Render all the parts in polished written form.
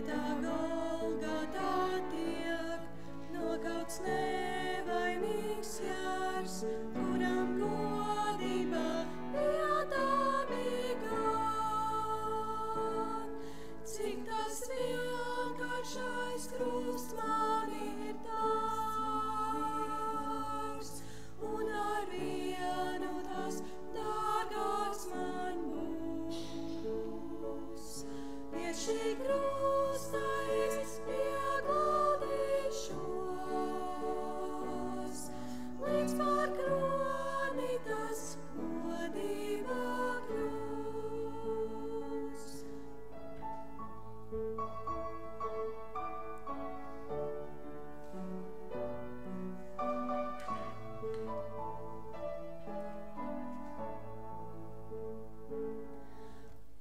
tā Golgotā tiek nokauts nevainīgs jārs, kuram godība pietāmīga. Cik tas vienkāršais krusts man ir dārgs, un ar vienu tas dārgāks man būs. Pie šī krusta es pieguldīšos, līdz par kroni tas godībā kļūs.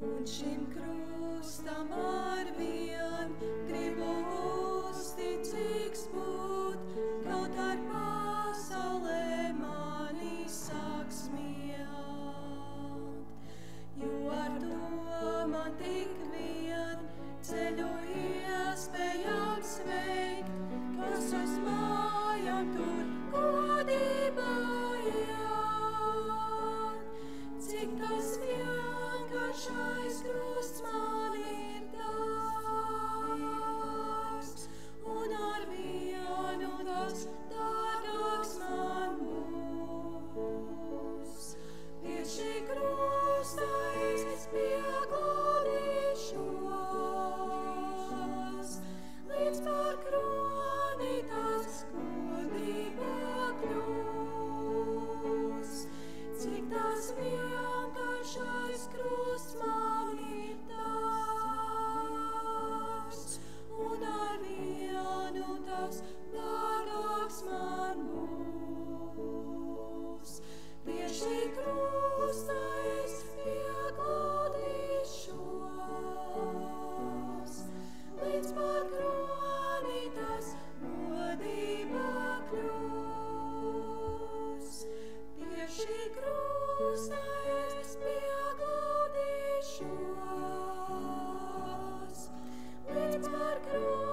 Un šim krustam arvien gribu uzticīgs būt, kaut ar pasaulē mani sāk smielt. Jo ar to man tik vien ceļu iespējams veikt, kas uz mājām tur godībā iet. Cik tas vienkāršais krusts man ir dārgs, un ar vienu tas dārgāks man būs. Pie šī krusta es pieguldīšos, līdz par kroni tas godībā kļūs. Cik tas vienkāršais krusts man ir dārgs, un ar vienu tas dārgāks man būs. Pie šī krusta es pieguldīšos, līdz par kroni tas godībā kļūs. Pie šī krusta es pieguldīšos, līdz par kroni